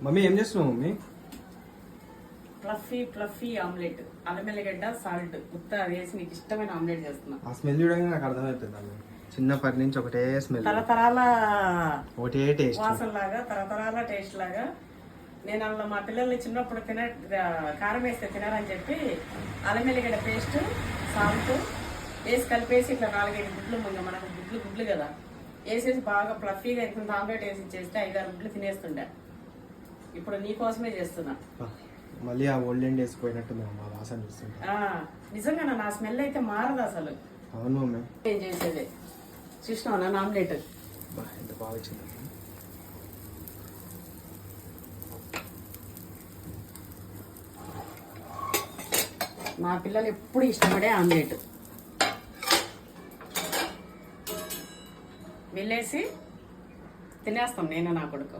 Mummy ఏం చేస్తున్నావు mummy? Fluffy omelette, అల్లం ఎల్లిగడ్డ సాల్ట్ ఉత్త వేసి నీకు ఇష్టమైన ఆమ్లెట్ చేస్తున్నా. ఆ స్మెల్ చూడగానే నాకు అర్థమవుతుంది. చిన్నప్పటి నుంచి ఒకటే స్మెల్, తరతరాల ఒకటే టేస్ట్, వాసన లాగా, తరతరాల టేస్ట్ లాగా. నేను అందులో మా పిల్లల్ని చిన్నప్పుడు కారం వేస్తే తినారని చెప్పి అల్లం ఎల్లిగడ్డ పేస్ట్, సాల్ట్ వేసి కలిపేసి ఇట్లా 4-5 గుడ్లు, ముందు మనకు గుడ్లు కదా వేసేసి బాగా ఫ్లఫీగా ఇంత ఆమ్లెట్ వేసి చేస్తే 5-6 గుడ్లు తినేస్తుండే. ఇప్పుడు నీకోసమే చేస్తున్నా. మళ్ళీ ఆ ఓల్డెన్ డేస్ పోయినట్టుంది మా వాసన చూస్తుంటే. నిజంగా నా స్మెల్ అయితే మారదు అసలు. అవును మమ్మీ, ఏం చేసేది చూసినావు నా ఆమ్లెట్ ఎంత బాగా వచ్చింది. మా పిల్లలు ఎప్పుడు ఇష్టపడే ఆమ్లెట్. వెళ్ళేసి తినేస్తాం నేను నా కొడుకు.